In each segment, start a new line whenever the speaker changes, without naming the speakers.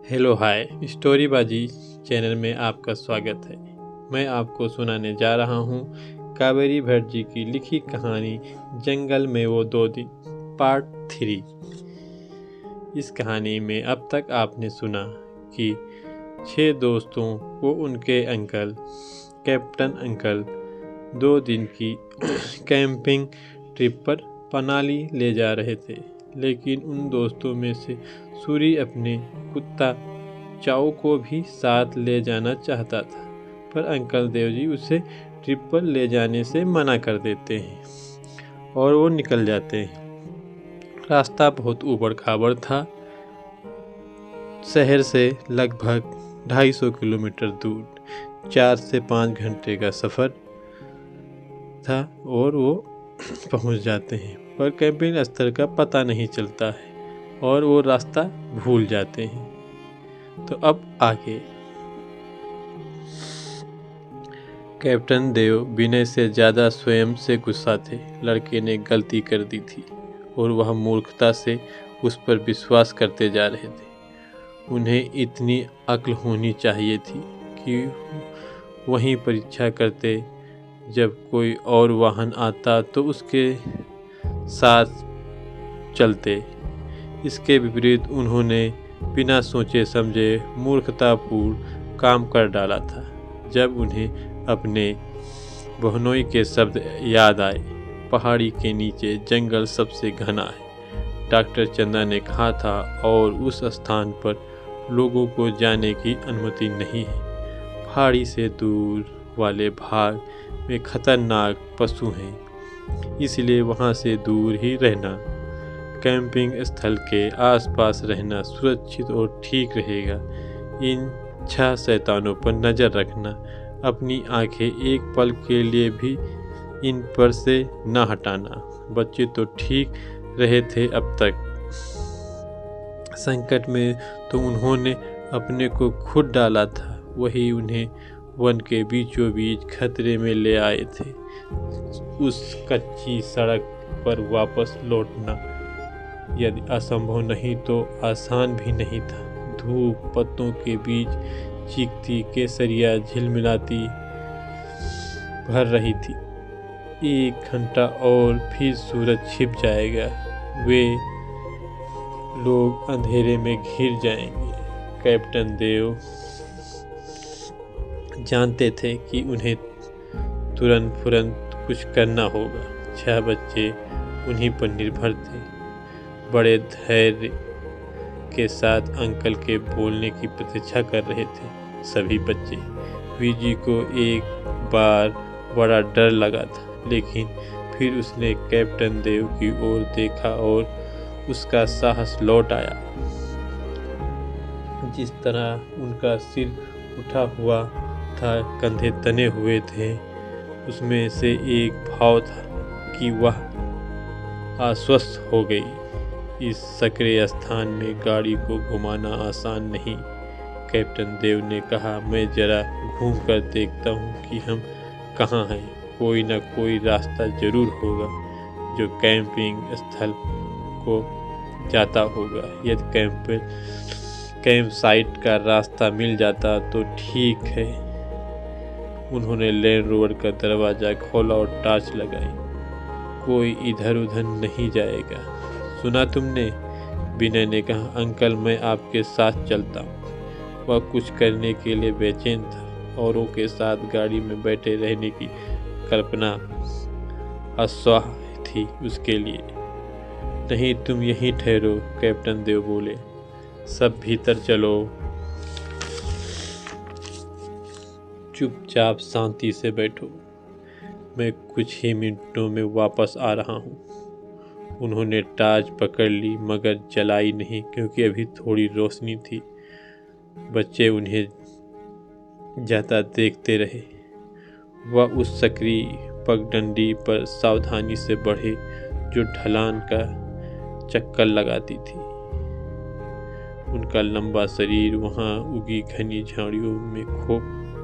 Hello hi स्टोरीबाजी channel में आपका स्वागत है। मैं आपको सुनाने जा रहा हूँ कावेरी भट्ट जी की लिखी कहानी जंगल में वो 2 दिन पार्ट 3। इस कहानी में अब तक आपने सुना कि 6 दोस्तों को उनके अंकल कैप्टन अंकल 2 दिन की कैंपिंग ट्रिप पर मनाली ले जा रहे थे, लेकिन उन दोस्तों में से सूरी अपने कुत्ता चाऊ को भी साथ ले जाना चाहता था, पर अंकल देवजी उसे ट्रिप पर ले जाने से मना कर देते हैं और वो निकल जाते हैं। रास्ता बहुत ऊबड़-खाबड़ था। शहर से लगभग 250 किलोमीटर दूर 4 से 5 घंटे का सफ़र था और वो पहुंच जाते हैं, पर कैंपिंग स्थल का पता नहीं चलता है और वो रास्ता भूल जाते हैं। तो अब आगे कैप्टन देव विनय से ज़्यादा स्वयं से गुस्सा थे। लड़के ने गलती कर दी थी और वह मूर्खता से उस पर विश्वास करते जा रहे थे। उन्हें इतनी अक्ल होनी चाहिए थी कि वहीं परीक्षा करते, जब कोई और वाहन आता तो उसके साथ चलते। इसके विपरीत उन्होंने बिना सोचे समझे मूर्खतापूर्ण काम कर डाला था। जब उन्हें अपने बहनोई के शब्द याद आए, पहाड़ी के नीचे जंगल सबसे घना है, डॉक्टर चंदा ने कहा था, और उस स्थान पर लोगों को जाने की अनुमति नहीं है। पहाड़ी से दूर वाले भाग में खतरनाक पशु हैं, इसलिए वहां से दूर ही रहना। कैंपिंग स्थल के आसपास रहना सुरक्षित और ठीक रहेगा। इन 6 शैतानों पर नज़र रखना। अपनी आंखें एक पल के लिए भी इन पर से न हटाना। बच्चे तो ठीक रहे थे अब तक, संकट में तो उन्होंने अपने को खुद डाला था। वही उन्हें वन के बीचों बीच खतरे में ले आए थे। उस कच्ची सड़क पर वापस लौटना यदि असंभव नहीं तो आसान भी नहीं था। धूप पत्तों के बीच चीखती केसरिया झिलमिलाती भर रही थी। 1 घंटा और फिर सूरज छिप जाएगा। वे लोग अंधेरे में घिर जाएंगे। कैप्टन देव जानते थे कि उन्हें तुरंत कुछ करना होगा। 6 बच्चे उन्हीं पर निर्भर थे। बड़े धैर्य के साथ अंकल के बोलने की प्रतीक्षा कर रहे थे। सभी बच्चे। वीजी को एक बार बड़ा डर लगा था, लेकिन फिर उसने कैप्टन देव की ओर देखा और उसका साहस लौट आया। जिस तरह उनका सिर उठा हुआ था, कंधे तने हुए थे, उसमें से एक भाव था कि वह आश्वस्त हो गई। इस सक्रिय स्थान में गाड़ी को घुमाना आसान नहीं। कैप्टन देव ने कहा, मैं जरा घूम कर देखता हूँ कि हम कहाँ हैं। कोई न कोई रास्ता जरूर होगा जो कैंपिंग स्थल को जाता होगा। यदि कैंप साइट का रास्ता मिल जाता तो ठीक है। उन्होंने लैंड रोवर का दरवाज़ा खोला और टॉर्च लगाई। कोई इधर उधर नहीं जाएगा। सुना तुमने? विनय ने कहा। अंकल, मैं आपके साथ चलता हूँ। वह कुछ करने के लिए बेचैन था। औरों के साथ गाड़ी में बैठे रहने की कल्पना असह्य थी उसके लिए। नहीं, तुम यहीं ठहरो, कैप्टन देव बोले। सब भीतर चलो। चुपचाप शांति से बैठो, मैं कुछ ही मिनटों में वापस आ रहा हूँ। उन्होंने टॉर्च पकड़ ली, मगर जलाई नहीं, क्योंकि अभी थोड़ी रोशनी थी। बच्चे उन्हें जाता देखते रहे। वह उस सक्रिय पगडंडी पर सावधानी से बढ़े जो ढलान का चक्कर लगाती थी। उनका लंबा शरीर वहां उगी घनी झाड़ियों में खो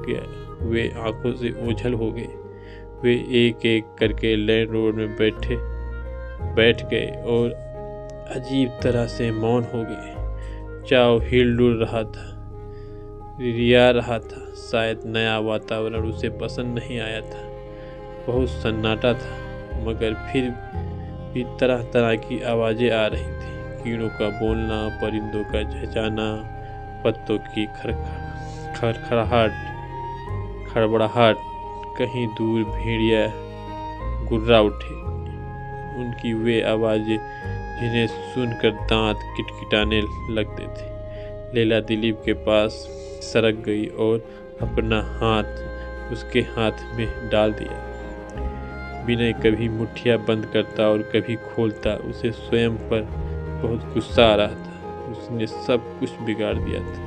गया। वे आंखों से ओझल हो गए। वे एक एक करके लैंड रोड में बैठ गए और अजीब तरह से मौन हो गए। चाव हिल डुल रहा था, रिया रहा था। शायद नया वातावरण उसे पसंद नहीं आया था। बहुत सन्नाटा था, मगर फिर भी तरह तरह की आवाज़ें आ रही थी। कीड़ों का बोलना, परिंदों का चहचहाना, पत्तों की खड़खड़ाहट, खड़बड़ाहट। कहीं दूर भेड़िया गुर्रा उठे। उनकी वे आवाज़ें जिन्हें सुनकर दांत किटकिटाने लगते थे। लैला दिलीप के पास सरक गई और अपना हाथ उसके हाथ में डाल दिया। विनय कभी मुट्ठियाँ बंद करता और कभी खोलता। उसे स्वयं पर बहुत गुस्सा आ रहा था। उसने सब कुछ बिगाड़ दिया था।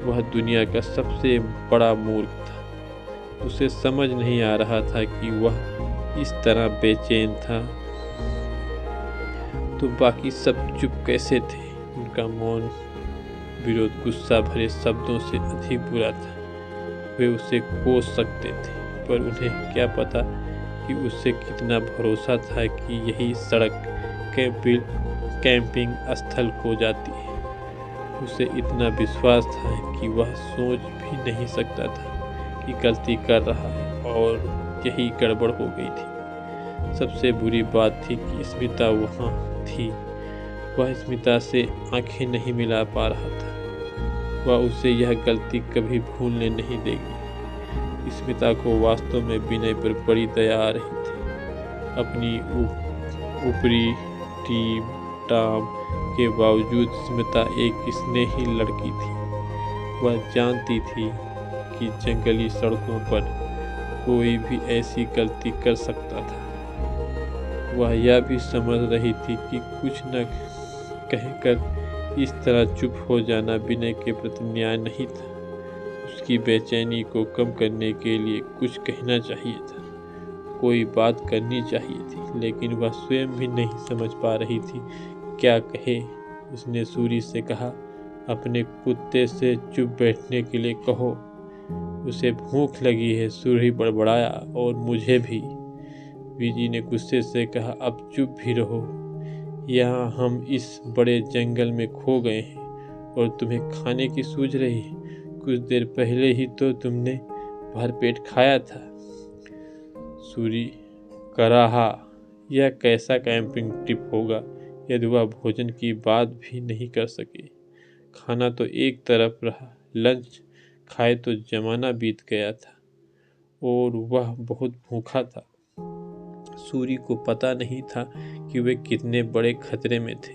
वह दुनिया का सबसे बड़ा मूर्ख था। उसे समझ नहीं आ रहा था कि वह इस तरह बेचैन था तो बाकी सब चुप कैसे थे। उनका मौन विरोध गुस्सा भरे शब्दों से अधिक बुरा था। वे उसे कोस सकते थे, पर उन्हें क्या पता कि उससे कितना भरोसा था कि यही सड़क कैंपिंग स्थल खो जाती है। उसे इतना विश्वास था कि वह सोच भी नहीं सकता था कि गलती कर रहा है और यही गड़बड़ हो गई थी। सबसे बुरी बात थी कि स्मिता वहाँ थी। वह स्मिता से आंखें नहीं मिला पा रहा था। वह उसे यह गलती कभी भूलने नहीं देगी। स्मिता को वास्तव में विनय पर बड़ी दया आ रही थी। अपनी ऊपरी टाम के बावजूद स्मिता एक स्नेही लड़की थी। वह जानती थी कि जंगली सड़कों पर कोई भी ऐसी गलती कर सकता था। वह यह भी समझ रही थी कि कुछ न कहकर इस तरह चुप हो जाना विनय के प्रति न्याय नहीं था। उसकी बेचैनी को कम करने के लिए कुछ कहना चाहिए था, कोई बात करनी चाहिए थी, लेकिन वह स्वयं भी नहीं समझ पा रही थी क्या कहे। उसने सूरी से कहा, अपने कुत्ते से चुप बैठने के लिए कहो, उसे भूख लगी है। सूरी बड़बड़ाया, और मुझे भी। बीजी ने गुस्से से कहा, अब चुप भी रहो। यहाँ हम इस बड़े जंगल में खो गए हैं और तुम्हें खाने की सूझ रही है। कुछ देर पहले ही तो तुमने भरपेट खाया था। सूरी कराहा, यह कैसा कैंपिंग ट्रिप होगा यदि वह भोजन की बात भी नहीं कर सके। खाना तो एक तरफ रहा, लंच खाए तो जमाना बीत गया था और वह बहुत भूखा था। सूरी को पता नहीं था कि वे कितने बड़े खतरे में थे।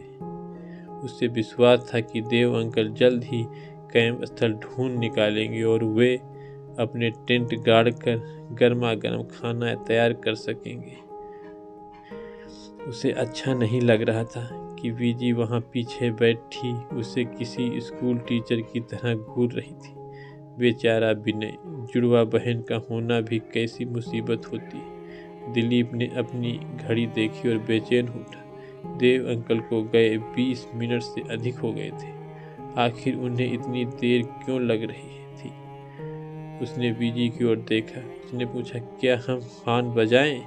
उसे विश्वास था कि देव अंकल जल्द ही कैंप स्थल ढूंढ निकालेंगे और वे अपने टेंट गाड़ कर गर्मा गर्म खाना तैयार कर सकेंगे। उसे अच्छा नहीं लग रहा था कि बीजी वहाँ पीछे बैठी उसे किसी स्कूल टीचर की तरह घूर रही थी। बेचारा विनय, जुड़वा बहन का होना भी कैसी मुसीबत होती। दिलीप ने अपनी घड़ी देखी और बेचैन उठा। देव अंकल को गए 20 मिनट से अधिक हो गए थे। आखिर उन्हें इतनी देर क्यों लग रही थी। उसने बीजी की ओर देखा। उसने पूछा, क्या हम हॉर्न बजाएं?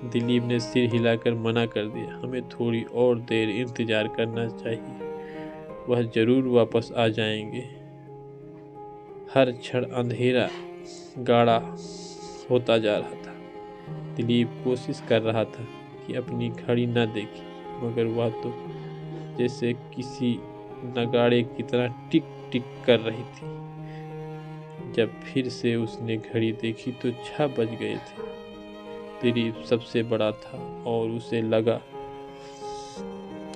दिलीप ने सिर हिलाकर मना कर दिया। हमें थोड़ी और देर इंतजार करना चाहिए। वह जरूर वापस आ जाएंगे। हर क्षण अंधेरा गाढ़ा होता जा रहा था। दिलीप कोशिश कर रहा था कि अपनी घड़ी न देखे, मगर वह तो जैसे किसी नगाड़े की तरह टिक टिक कर रही थी। जब फिर से उसने घड़ी देखी तो 6 बज गए थे। दिलीप सबसे बड़ा था और उसे लगा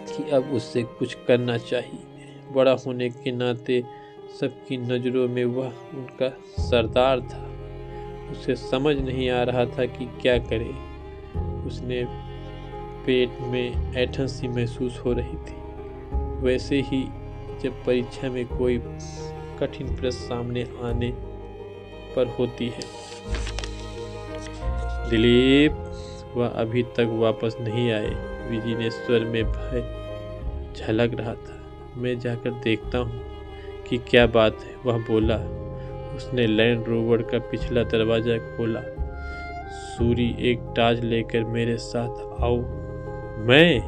कि अब उससे कुछ करना चाहिए। बड़ा होने के नाते सबकी नज़रों में वह उनका सरदार था। उसे समझ नहीं आ रहा था कि क्या करे। उसने पेट में ऐंठन सी महसूस हो रही थी, वैसे ही जब परीक्षा में कोई कठिन प्रश्न सामने आने पर होती है। दिलीप, वह अभी तक वापस नहीं आए। विजी ने स्वर में भय झलक रहा था। मैं जाकर देखता हूँ कि क्या बात है, वह बोला। उसने लैंड रोवर का पिछला दरवाजा खोला। सूरी, एक टार्च लेकर मेरे साथ आओ। मैं?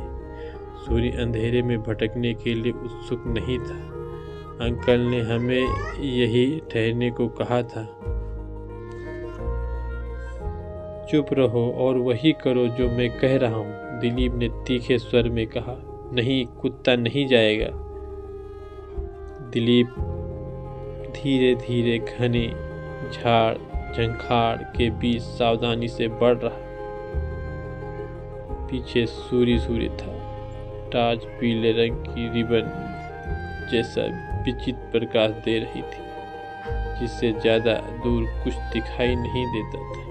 सूर्य अंधेरे में भटकने के लिए उत्सुक नहीं था। अंकल ने हमें यही ठहरने को कहा था। चुप रहो और वही करो जो मैं कह रहा हूँ, दिलीप ने तीखे स्वर में कहा। नहीं, कुत्ता नहीं जाएगा। दिलीप धीरे धीरे घने झाड़ झंखाड़ के बीच सावधानी से बढ़ रहा। पीछे सूर्य था। टार्च पीले रंग की रिबन जैसा विचित्र प्रकाश दे रही थी, जिससे ज्यादा दूर कुछ दिखाई नहीं देता था।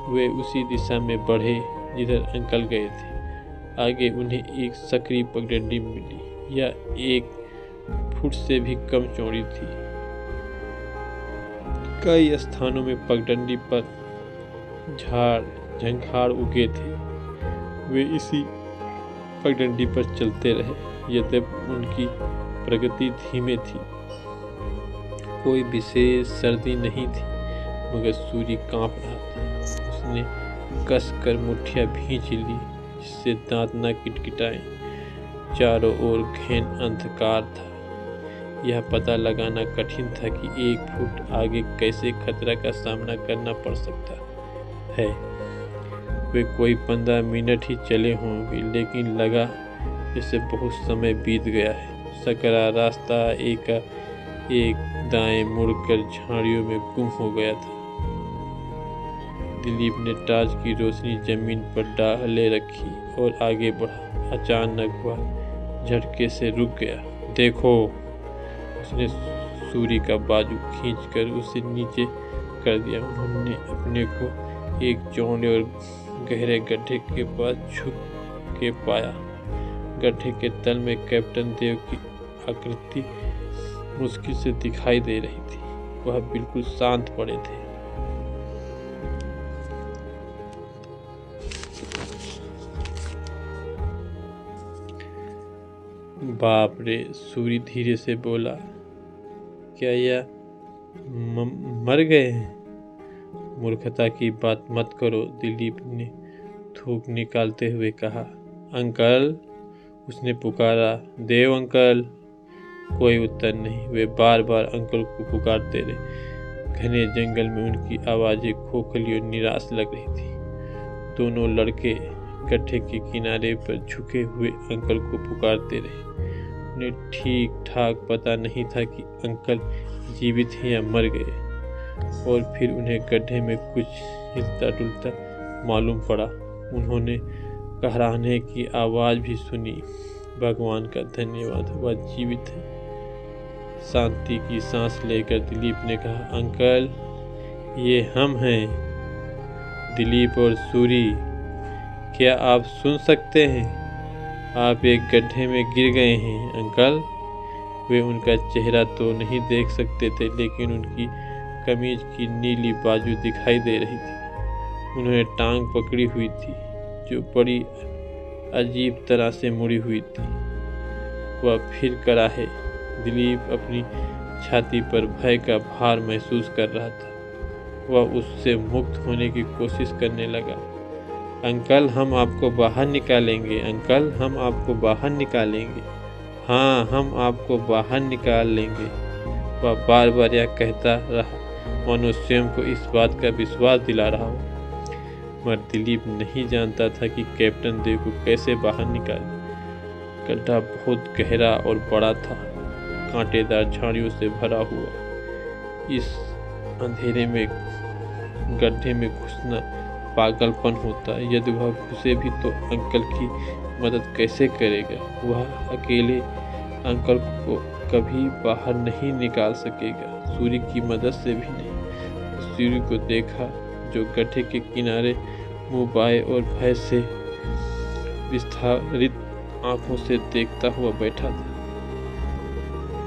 वे उसी दिशा में बढ़े जिधर अंकल गए थे। आगे उन्हें एक सकरी पगडंडी मिली। यह 1 फुट से भी कम चौड़ी थी। कई स्थानों में पगडंडी पर झाड़ झंखाड़ उगे थे। वे इसी पगडंडी पर चलते रहे। यद्यपि उनकी प्रगति धीमे थी, कोई विशेष सर्दी नहीं थी, मगर सूर्य कांप रहा था। उसने कसकर मुट्ठियां भींच ली, जिससे दांत न किटकिटाएं। चारों ओर घन अंधकार था। यह पता लगाना कठिन था कि 1 फुट आगे कैसे खतरा का सामना करना पड़ सकता है। वे कोई 15 मिनट ही चले होंगे, लेकिन लगा जैसे बहुत समय बीत गया है। सकरा रास्ता एक दाएं मुड़कर झाड़ियों में गुम हो गया था। दिलीप ने टॉर्च की रोशनी जमीन पर डाले रखी और आगे बढ़ा। अचानक वह झटके से रुक गया। देखो, उसने सूर्य का बाजू खींचकर उसे नीचे कर दिया। उन्होंने अपने को एक चौड़े और गहरे गड्ढे के पास झुक के पाया। गड्ढे के तल में कैप्टन देव की आकृति मुश्किल से दिखाई दे रही थी। वह बिल्कुल शांत पड़े थे। बाप रे, सूर्य धीरे से बोला। क्या यह मर गए हैं? मूर्खता की बात मत करो, दिलीप ने थूक निकालते हुए कहा। अंकल, उसने पुकारा। देव अंकल। कोई उत्तर नहीं। वे बार बार अंकल को पुकारते रहे। घने जंगल में उनकी आवाजें खोखली और निराश लग रही थी। दोनों लड़के गड्ढे के किनारे पर झुके हुए अंकल को पुकारते रहे। उन्हें ठीक ठाक पता नहीं था कि अंकल जीवित हैं या मर गए। और फिर उन्हें गड्ढे में कुछ हिलता डुलता मालूम पड़ा। उन्होंने कहराने की आवाज भी सुनी। भगवान का धन्यवाद, वह जीवित है। शांति की सांस लेकर दिलीप ने कहा, अंकल, ये हम हैं, दिलीप और सूरी। क्या आप सुन सकते हैं? आप एक गड्ढे में गिर गए हैं अंकल। वे उनका चेहरा तो नहीं देख सकते थे, लेकिन उनकी कमीज की नीली बाजू दिखाई दे रही थी। उन्होंने टांग पकड़ी हुई थी, जो बड़ी अजीब तरह से मुड़ी हुई थी। वह फिर कराहे। दिलीप अपनी छाती पर भय का भार महसूस कर रहा था। वह उससे मुक्त होने की कोशिश करने लगा। अंकल, हम आपको बाहर निकालेंगे। अंकल, हम आपको बाहर निकालेंगे। हाँ, हम आपको बाहर निकाल लेंगे। वह बार बार यह कहता रहा, मानो स्वयं को इस बात का विश्वास दिला रहा हो। मगर दिलीप नहीं जानता था कि कैप्टन देव को कैसे बाहर निकाले। गड्ढा बहुत गहरा और बड़ा था, कांटेदार झाड़ियों से भरा हुआ। इस अंधेरे में गड्ढे में घुसना पागलपन होता। यदि वह घुसे भी तो अंकल की मदद कैसे करेगा? वह अकेले अंकल को कभी बाहर नहीं निकाल सकेगा, सूर्य की मदद से भी नहीं। सूर्य को देखा, जो गड्ढे के किनारे मुंह बाएं और भय से विस्तारित आंखों से देखता हुआ बैठा था,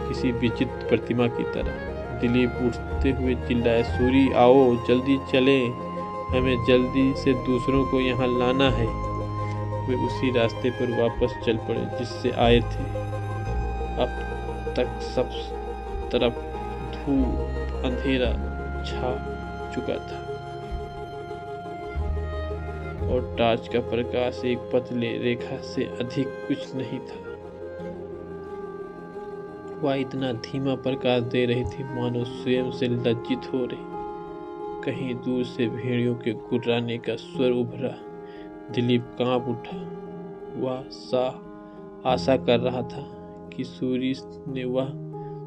किसी विचित्र प्रतिमा की तरह। दिलीप उठते हुए चिल्लाया, सूरी, आओ, जल्दी चलें, हमें जल्दी से दूसरों को यहाँ लाना है। वे उसी रास्ते पर वापस चल पड़े जिससे आए थे। अब तक सब तरफ धूप अंधेरा छा चुका था। और टॉर्च का प्रकाश एक पतले रेखा से अधिक कुछ नहीं था। वह इतना धीमा प्रकाश दे रही थी मानो स्वयं से लज्जित हो रही। कहीं दूर से भेड़ियों के गुर्राने का स्वर उभरा। दिलीप कांप उठा। वह आशा कर रहा था कि सूरी ने वह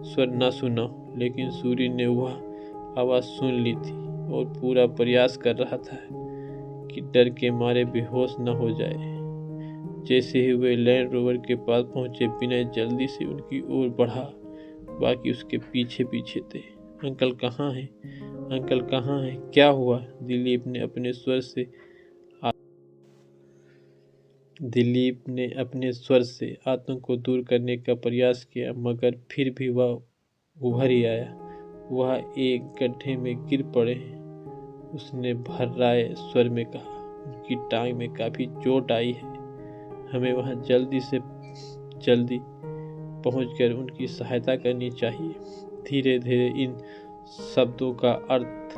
स्वर न सुना, लेकिन सूरी ने वह आवाज़ सुन ली थी और पूरा प्रयास कर रहा था कि डर के मारे बेहोश न हो जाए। जैसे ही वे लैंड रोवर के पास पहुंचे, विनय जल्दी से उनकी ओर बढ़ा। बाकी उसके पीछे पीछे थे। अंकल कहाँ हैं? अंकल कहाँ हैं? क्या हुआ? दिलीप ने अपने स्वर से आतंक को दूर करने का प्रयास किया, मगर फिर भी वह उभर ही आया। वह एक गड्ढे में गिर पड़े हैं, उसने भर्राए स्वर में कहा। उनकी टांग में काफ़ी चोट आई है। हमें वहाँ जल्दी पहुंचकर उनकी सहायता करनी चाहिए। धीरे धीरे इन शब्दों का अर्थ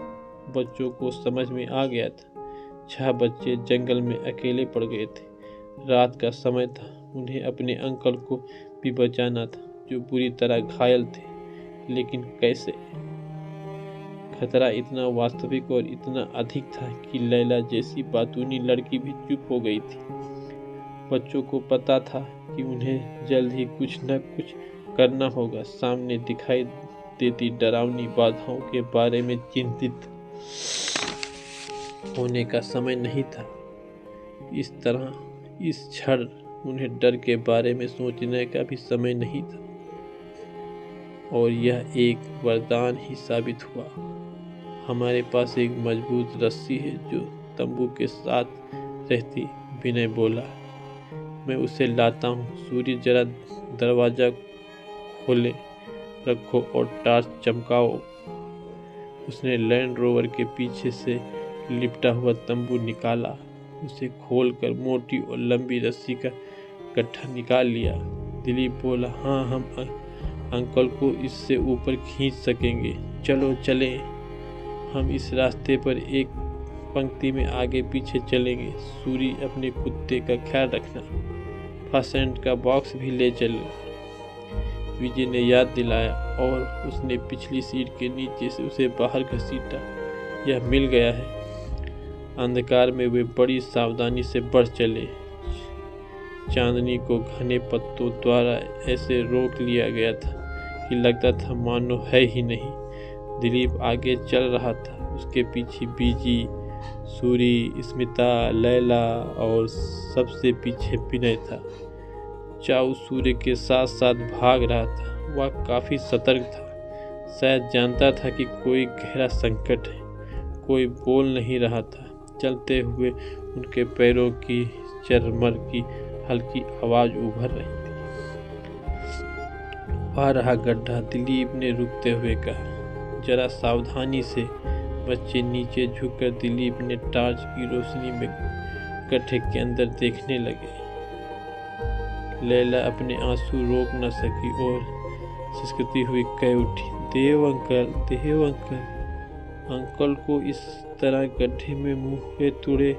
बच्चों को समझ में आ गया था। 6 बच्चे जंगल में अकेले पड़ गए थे। रात का समय था। उन्हें अपने अंकल को भी बचाना था, जो बुरी तरह घायल थे। लेकिन कैसे? खतरा इतना वास्तविक और इतना अधिक था कि लैला जैसी बातूनी लड़की भी चुप हो गई थी। बच्चों को पता था कि उन्हें जल्द ही कुछ न कुछ करना होगा। सामने दिखाई देती डरावनी बाधाओं के बारे में चिंतित होने का समय नहीं था। इस क्षण उन्हें डर के बारे में सोचने का भी समय नहीं था। और यह एक वरदान ही साबित हुआ। हमारे पास एक मजबूत रस्सी है जो तंबू के साथ रहती, विनय बोला। मैं उसे लाता हूँ। सूर्य जरा दरवाजा खोले रखो और टॉर्च चमकाओ। उसने लैंड रोवर के पीछे से लिपटा हुआ तंबू निकाला। उसे खोलकर मोटी और लंबी रस्सी का गट्ठा निकाल लिया। दिलीप बोला, हाँ, हम अंकल को इससे ऊपर खींच सकेंगे। चलो चलें। हम इस रास्ते पर एक पंक्ति में आगे पीछे चलेंगे। सूरी, अपने कुत्ते का ख्याल रखना। फर्स्ट एड का बॉक्स भी ले चलो, विजय ने याद दिलाया और उसने पिछली सीट के नीचे से उसे बाहर घसीटा। यह मिल गया है। अंधकार में वे बड़ी सावधानी से बढ़ चले। चांदनी को घने पत्तों द्वारा ऐसे रोक लिया गया था कि लगता था मानो है ही नहीं। दिलीप आगे चल रहा था। उसके पीछे बीजी, सूरी, स्मिता, लैला और सबसे पीछे विनय था। चाऊ सूर्य के साथ साथ भाग रहा था। वह काफी सतर्क था। शायद जानता था कि कोई गहरा संकट है। कोई बोल नहीं रहा था। चलते हुए उनके पैरों की चरमर की हल्की आवाज उभर रही थी। आ रहा गड्ढा, दिलीप ने रुकते हुए कहा। जरा सावधानी से। बच्चे नीचे झुककर दिलीप ने टॉर्च की रोशनी में गड्ढे के अंदर देखने लगे। लैला अपने आंसू रोक न सकी और सिसकती हुई कह उठी, देव अंकल, देव अंकल। अंकल को इस तरह गड्ढे में मुँह तुड़े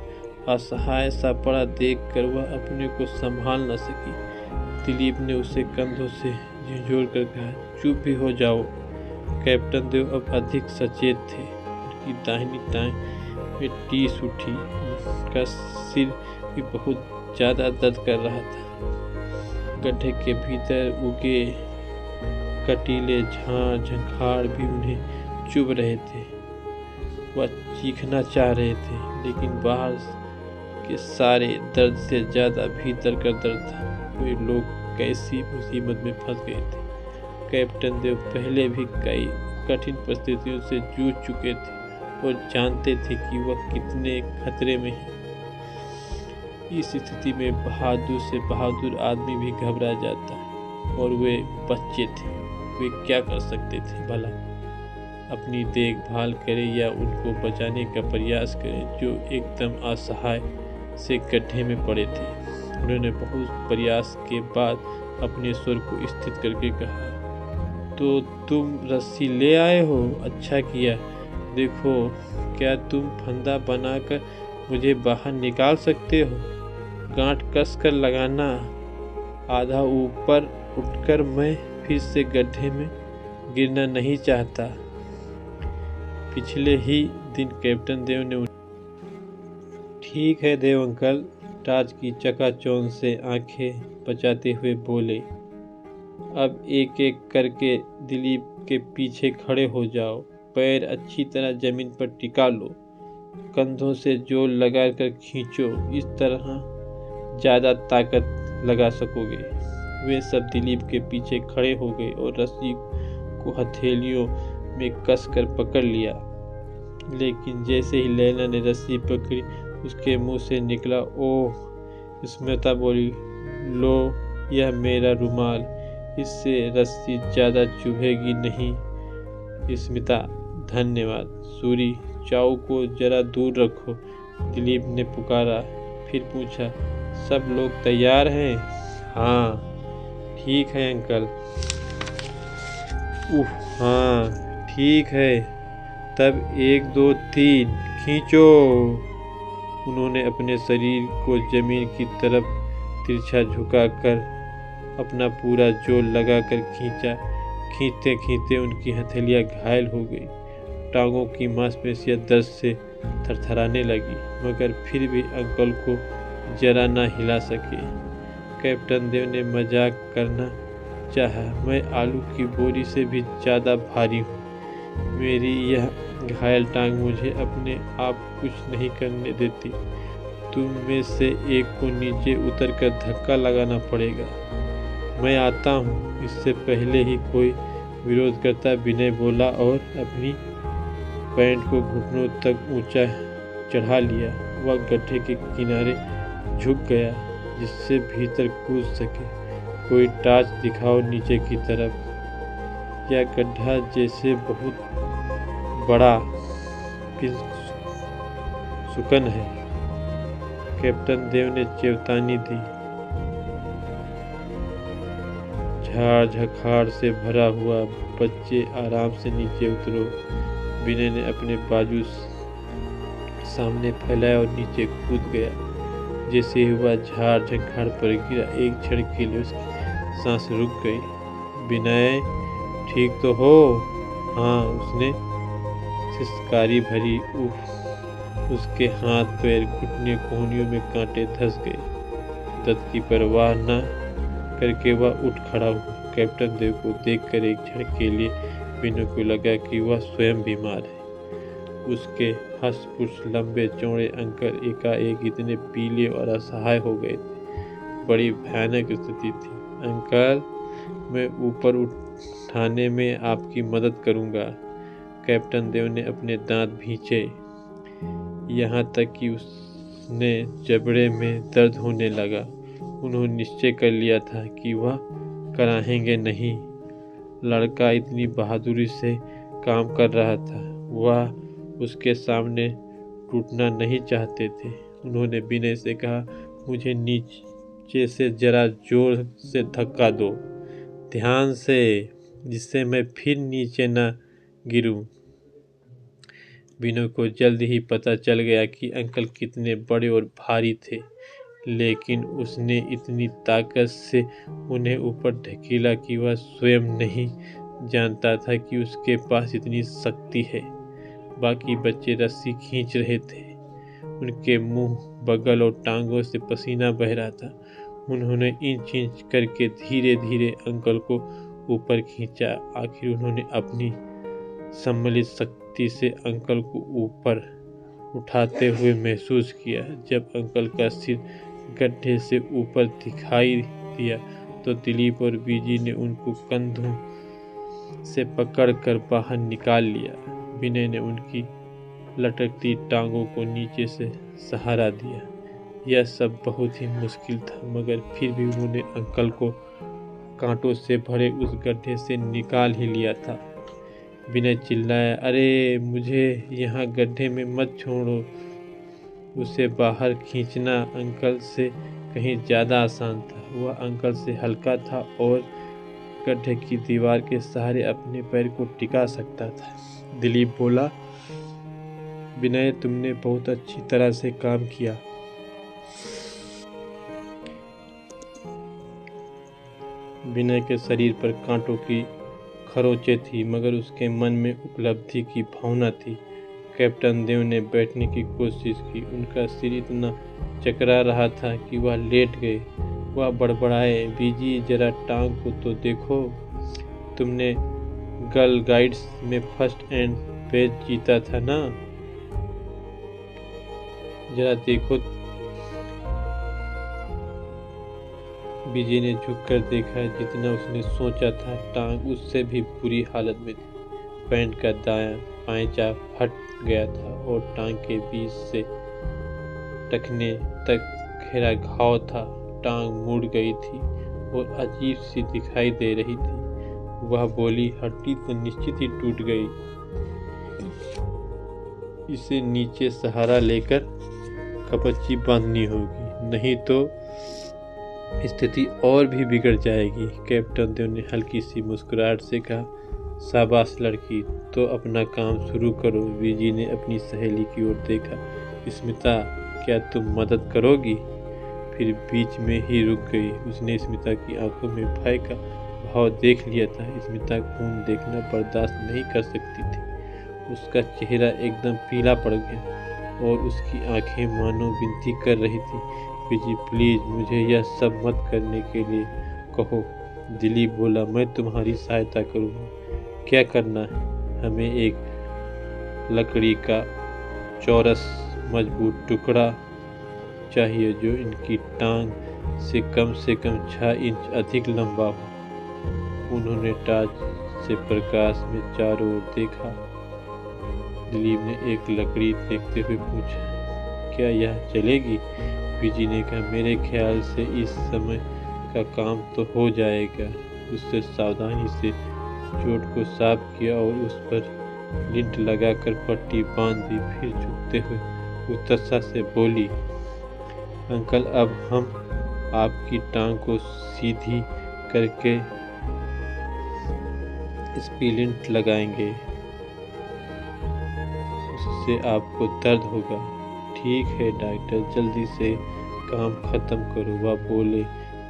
असहाय सा पड़ा देखकर वह अपने को संभाल न सकी। दिलीप ने उसे कंधों से झिझोड़ कर कहा, चुप भी हो जाओ। कैप्टन देव अब अधिक सचेत थे। उनकी दाहिनी टांग में टीस उठी। उनका सिर भी बहुत ज़्यादा दर्द कर रहा था। गड्ढे के भीतर उगे कटीले झाड़ झंखाड़ भी उन्हें चुभ रहे थे। वह चीखना चाह रहे थे, लेकिन बाहर के सारे दर्द से ज़्यादा भीतर का दर्द था। वे लोग कैसी मुसीबत में फंस गए थे। कैप्टन देव पहले भी कई कठिन परिस्थितियों से जूझ चुके थे और जानते थे कि वह कितने खतरे में हैं। इस स्थिति में बहादुर से बहादुर आदमी भी घबरा जाता है, और वे बच्चे थे। वे क्या कर सकते थे भला? अपनी देखभाल करें या उनको बचाने का प्रयास करें जो एकदम असहाय से गड्ढे में पड़े थे। उन्होंने बहुत प्रयास के बाद अपने स्वर को स्थिर करके कहा, तो तुम रस्सी ले आए हो? अच्छा किया। देखो, क्या तुम फंदा बनाकर मुझे बाहर निकाल सकते हो? गांठ कस कर लगाना। आधा ऊपर उठकर मैं फिर से गड्ढे में गिरना नहीं चाहता। पिछले ही दिन कैप्टन देव ने ठीक है देव अंकल, टार्च की चकाचौंध से आंखें बचाते हुए बोले। अब एक एक करके दिलीप के पीछे खड़े हो जाओ। पैर अच्छी तरह जमीन पर टिका लो। कंधों से जोर लगाकर खींचो। इस तरह ज़्यादा ताकत लगा सकोगे। वे सब दिलीप के पीछे खड़े हो गए और रस्सी को हथेलियों में कसकर पकड़ लिया। लेकिन जैसे ही लैला ने रस्सी पकड़ी, उसके मुंह से निकला, ओह। स्मिता बोली, लो यह मेरा रुमाल, इससे रस्सी ज़्यादा चुभेगी नहीं। स्मिता, धन्यवाद। सूरी, चाऊ को जरा दूर रखो, दिलीप ने पुकारा। फिर पूछा, सब लोग तैयार हैं? हाँ ठीक है अंकल। हाँ ठीक है। तब 1 2 3 खींचो। उन्होंने अपने शरीर को जमीन की तरफ तिरछा झुकाकर अपना पूरा जोर लगाकर खींचा। खींचते खींचते उनकी हथेलियां घायल हो गई। टांगों की मांसपेशियां दर्द से थरथराने लगी, मगर फिर भी अंकल को जरा न हिला सके। कैप्टन देव ने मजाक करना चाहा, मैं आलू की बोरी से भी ज़्यादा भारी हूँ। मेरी यह घायल टांग मुझे अपने आप कुछ नहीं करने देती। तुम में से एक को नीचे उतरकर धक्का लगाना पड़ेगा। मैं आता हूँ। इससे पहले ही कोई विरोध करता विनय बोला और अपनी पैंट को घुटनों तक ऊंचा चढ़ा लिया। वह गड्ढे के किनारे झुक गया जिससे भीतर कूद सके। कोई टार्च दिखाओ नीचे की तरफ। यह गड्ढा जैसे बहुत बड़ा सुकन है। कैप्टन देव ने चेतावनी दी। झाड़ झखाड़ से भरा हुआ, बच्चे आराम से नीचे उतरो। विनय ने अपने बाजू सामने फैलाया और नीचे कूद गया। जैसे ही वह झाड़ झखाड़ पर गिरा, एक क्षण के लिए उसकी सांस रुक गई। विनय, ठीक तो हो? हाँ, उसने सिसकारी भरी। उसके हाथ पैर घुटने कोहनियों में कांटे धंस गए। दर्द की परवाह न करके वह उठ खड़ा हुआ। कैप्टन देव को देखकर एक क्षण के लिए विनय को लगा कि वह स्वयं बीमार है। उसके हष्ट-पुष्ट लंबे चौड़े अंकल एकाएक इतने पीले और असहाय हो गए थे। बड़ी भयानक स्थिति थी। अंकल, मैं ऊपर उठाने में आपकी मदद करूंगा। कैप्टन देव ने अपने दांत भींचे, यहाँ तक कि उसने जबड़े में दर्द होने लगा। उन्होंने निश्चय कर लिया था कि वह कराहेंगे नहीं। लड़का इतनी बहादुरी से काम कर रहा था। वह उसके सामने टूटना नहीं चाहते थे। उन्होंने विनय से कहा, मुझे नीचे से जरा जोर से धक्का दो, ध्यान से, जिससे मैं फिर नीचे न गिरूं। विनय को जल्द ही पता चल गया कि अंकल कितने बड़े और भारी थे, लेकिन उसने इतनी ताकत से उन्हें ऊपर ढकेला कि वह स्वयं नहीं जानता था कि उसके पास इतनी शक्ति है। बाकी बच्चे रस्सी खींच रहे थे। उनके मुंह, बगल और टांगों से पसीना बह रहा था। उन्होंने इंच इंच करके धीरे धीरे अंकल को ऊपर खींचा। आखिर उन्होंने अपनी सम्मिलित शक्ति से अंकल को ऊपर उठाते हुए महसूस किया। जब अंकल का सिर गड्ढे से ऊपर दिखाई दिया तो दिलीप और बीजी ने उनको कंधों से पकड़कर बाहर निकाल लिया। विनय ने उनकी लटकती टांगों को नीचे से सहारा दिया। यह सब बहुत ही मुश्किल था, मगर फिर भी उन्होंने अंकल को कांटों से भरे उस गड्ढे से निकाल ही लिया था। विनय चिल्लाया, अरे मुझे यहाँ गड्ढे में मत छोड़ो। उसे बाहर खींचना अंकल से कहीं ज़्यादा आसान था। वह अंकल से हल्का था और गड्ढे की दीवार के सहारे अपने पैर को टिका सकता था। दिलीप बोला, विनय, तुमने बहुत अच्छी तरह से काम किया। विनय के शरीर पर कांटों की खरोंचें थी, मगर उसके मन में उपलब्धि की भावना थी। कैप्टन देव ने बैठने की कोशिश की। उनका सिर इतना चकरा रहा था कि वह लेट गए। वह बड़बड़ाए, बीजी जरा टांग को तो देखो, तुमने गर्ल गाइड्स में फर्स्ट एंड पेज जीता था ना, जरा देखो। बीजी ने झुककर देखा। जितना उसने सोचा था, टांग उससे भी बुरी हालत में थी। पैंट का दायां पायचा फट गया था और टांग के बीच से टखने तक गहरा घाव था। टांग मुड़ गई थी और अजीब सी दिखाई दे रही थी। वह बोली, हड्डी तो निश्चित ही टूट गई। इसे नीचे सहारा लेकर कपच्ची बांधनी होगी, नहीं तो स्थिति और भी बिगड़ जाएगी। कैप्टन देव ने हल्की सी मुस्कुराहट से कहा, शाबाश लड़की, तो अपना काम शुरू करो। बीजी ने अपनी सहेली की ओर देखा। स्मिता, क्या तुम मदद करोगी? फिर बीच में ही रुक गई। उसने स्मिता की आंखों में भय का भाव देख लिया था। स्मिता खून देखना बर्दाश्त नहीं कर सकती थी। उसका चेहरा एकदम पीला पड़ गया और उसकी आंखें मानो विनती कर रही थी, बीजी प्लीज, मुझे यह सब मत करने के लिए कहो। दिलीप बोला, मैं तुम्हारी सहायता करूँगा। क्या करना है? हमें एक लकड़ी का चौरस मजबूत टुकड़ा चाहिए जो इनकी टांग से कम 6 इंच अधिक लंबा हो। उन्होंने टॉर्च से प्रकाश में चारों ओर देखा। दिलीप ने एक लकड़ी देखते हुए पूछा, क्या यह चलेगी? बीजी ने कहा, मेरे ख्याल से इस समय का काम तो हो जाएगा। उससे सावधानी से चोट को साफ किया और उस पर लिंट लगाकर पट्टी बांध दी। फिर झुकते हुए उत्साह से बोली, अंकल, अब हम आपकी टांग को सीधी करके स्प्लिंट लगाएंगे, उससे आपको दर्द होगा। ठीक है डॉक्टर, जल्दी से काम खत्म करो, वह बोले।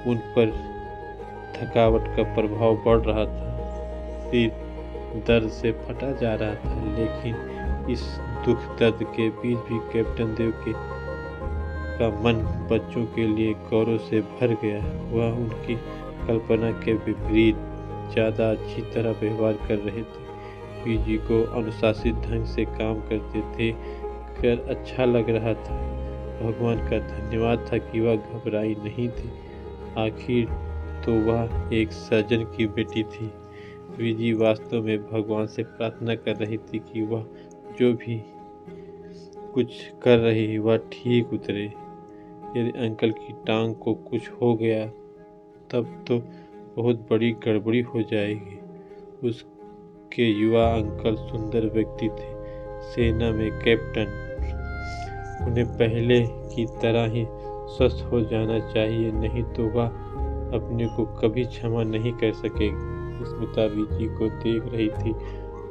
उन पर थकावट का प्रभाव बढ़ रहा था। सिर दर्द से फटा जा रहा था, लेकिन इस दुख दर्द के बीच भी कैप्टन देव का मन बच्चों के लिए गौरव से भर गया। वह उनकी कल्पना के विपरीत ज़्यादा अच्छी तरह व्यवहार कर रहे थे। बीजी को अनुशासित ढंग से काम करते थे कर अच्छा लग रहा था। भगवान का धन्यवाद था कि वह घबराई नहीं थी। आखिर तो वह एक सर्जन की बेटी थी। बीजी वास्तव में भगवान से प्रार्थना कर रही थी कि वह जो भी कुछ कर रही वह ठीक उतरे। यदि अंकल की टांग को कुछ हो गया तब तो बहुत बड़ी गड़बड़ी हो जाएगी। उसके युवा अंकल सुंदर व्यक्ति थे, सेना में कैप्टन। उन्हें पहले की तरह ही स्वस्थ हो जाना चाहिए, नहीं तो वह अपने को कभी क्षमा नहीं कर सकेगी। स्मिता बीजी को देख रही थी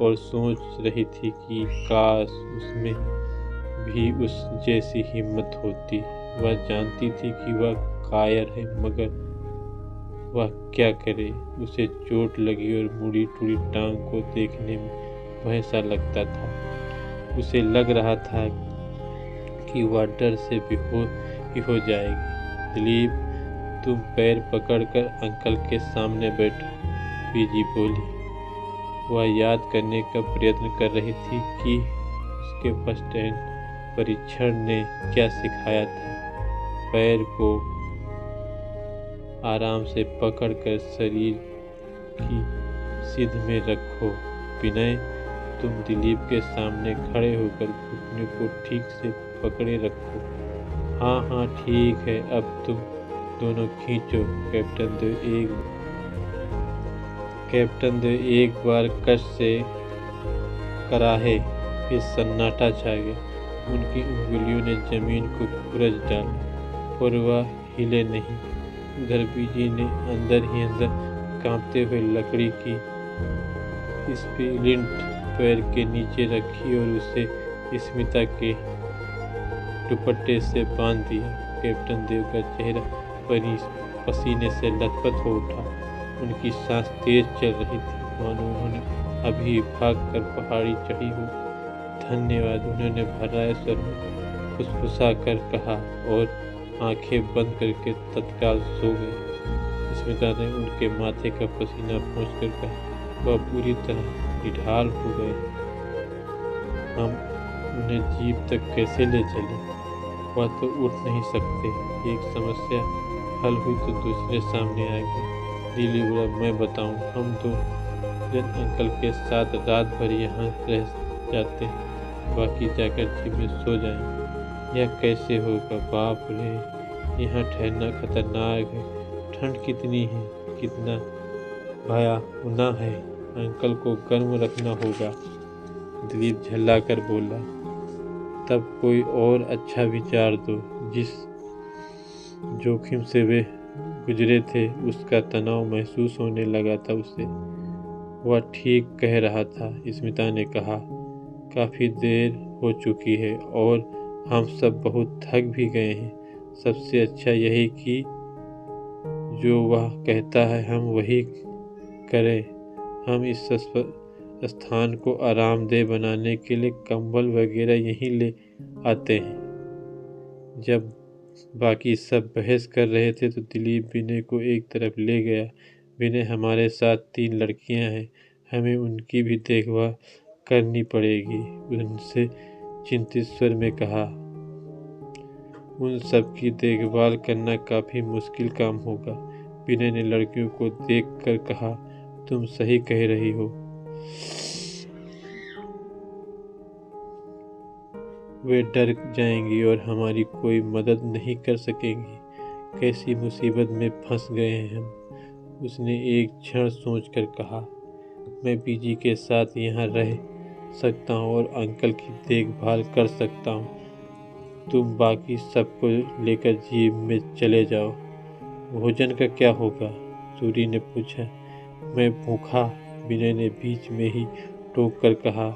और सोच रही थी कि काश उसमें भी उस जैसी हिम्मत होती। वह जानती थी कि वह कायर है, मगर वह क्या करे। उसे चोट लगी और मुड़ी टूटी टांग को देखने में भय सा लगता था। उसे लग रहा था कि वह डर से बेहोश हो जाएगी। दिलीप, तुम पैर पकड़कर अंकल के सामने बैठो, बीजी बोली। वह याद करने का प्रयत्न कर रही थी कि उसके फर्स्ट एड परीक्षण ने क्या सिखाया था। पैर को आराम से पकड़कर शरीर की सीध में रखो। विनय, तुम दिलीप के सामने खड़े होकर घुटने को ठीक से पकड़े रखो। हाँ हाँ ठीक है, अब तुम दोनों खींचो। कैप्टन देव एक बार कष्ट से कराहे, फिर सन्नाटा छा गया। उनकी उंगलियों ने जमीन को खुरच डाला और वह हिले नहीं। उधर बीजी ने अंदर ही अंदर कांपते हुए लकड़ी की स्प्लिंट पैर के नीचे रखी और उसे स्मिता के दुपट्टे से बांध दिया। कैप्टन देव का चेहरा पसीने से लथपथ हो उठा। उनकी सांस तेज चल रही थी, मानो उन्होंने अभी भागकर पहाड़ी चढ़ी हो। धन्यवाद, उन्होंने भर्राए स्वर में फुसफुसा कर कहा और आंखें बंद करके तत्काल सो गए। स्मिता ने उनके माथे का पसीना पोंछकर कहा, वह पूरी तरह निढाल हो गए। हम उन्हें जीप तक कैसे ले चले? वह तो उठ नहीं सकते। एक समस्या हल हुई तो दूसरे सामने आ गई। दिलीप बोला, मैं बताऊं, हम दो जन अंकल के साथ रात भर यहाँ रह जाते, बाकी जाकर जीप में सो जाएं। यह कैसे होगा? बाप रे, यहाँ ठहरना खतरनाक है। ठंड कितनी है, कितना भयावना है। अंकल को गर्म रखना होगा। दिलीप झल्लाकर बोला, तब कोई और अच्छा विचार दो। जिस जोखिम से वे गुजरे थे उसका तनाव महसूस होने लगा था उसे। वह ठीक कह रहा था, स्मिता ने कहा। काफ़ी देर हो चुकी है और हम सब बहुत थक भी गए हैं। सबसे अच्छा यही कि जो वह कहता है हम वही करें। हम इस स्थान को आरामदेह बनाने के लिए कंबल वगैरह यहीं ले आते हैं। जब बाकी सब बहस कर रहे थे तो दिलीप विनय को एक तरफ ले गया। विनय, हमारे साथ 3 लड़कियां हैं, हमें उनकी भी देखभाल करनी पड़ेगी, उनसे चिंतित स्वर में कहा। उन सब की देखभाल करना काफ़ी मुश्किल काम होगा। विनय ने लड़कियों को देखकर कहा, तुम सही कह रही हो। वे डर जाएंगी और हमारी कोई मदद नहीं कर सकेंगी। कैसी मुसीबत में फंस गए हैं हम। उसने एक क्षण सोचकर कहा, मैं बीजी के साथ यहाँ रह सकता हूँ और अंकल की देखभाल कर सकता हूँ। तुम बाकी सबको लेकर जीप में चले जाओ। भोजन का क्या होगा? सूरी ने पूछा। मैं भूखा, विनय ने बीच में ही टोक कर कहा।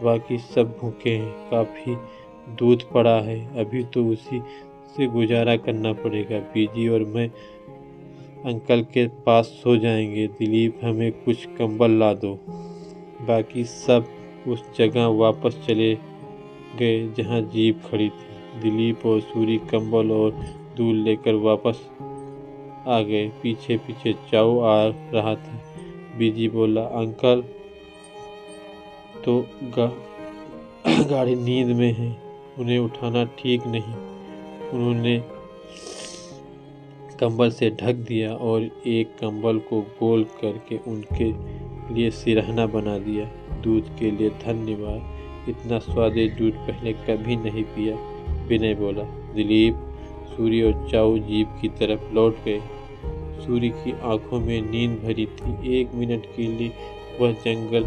बाकी सब भूखे हैं, काफ़ी दूध पड़ा है, अभी तो उसी से गुजारा करना पड़ेगा। बीजी और मैं अंकल के पास सो जाएंगे। दिलीप, हमें कुछ कंबल ला दो। बाकी सब उस जगह वापस चले गए जहां जीप खड़ी थी। दिलीप और सूरी कंबल और दूध लेकर वापस आ गए। पीछे पीछे चाऊ आ रहा था। बीजी बोला, अंकल तो गाड़ी नींद में है, उन्हें उठाना ठीक नहीं। उन्होंने कंबल से ढक दिया और एक कंबल को गोल करके उनके लिए सिरहाना बना दिया। दूध के लिए धन्यवाद, इतना स्वादिष्ट दूध पहले कभी नहीं पिया, विनय बोला। दिलीप, सूरी और चाऊ जीप की तरफ लौट गए। सूरी की आंखों में नींद भरी थी। 1 मिनट के लिए वह जंगल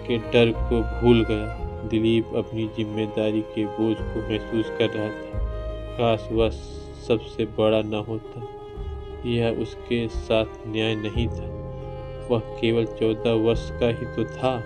के डर को भूल गया। दिलीप अपनी जिम्मेदारी के बोझ को महसूस कर रहा था। काश वह सबसे बड़ा न होता। यह उसके साथ न्याय नहीं था। वह केवल 14 वर्ष का ही तो था।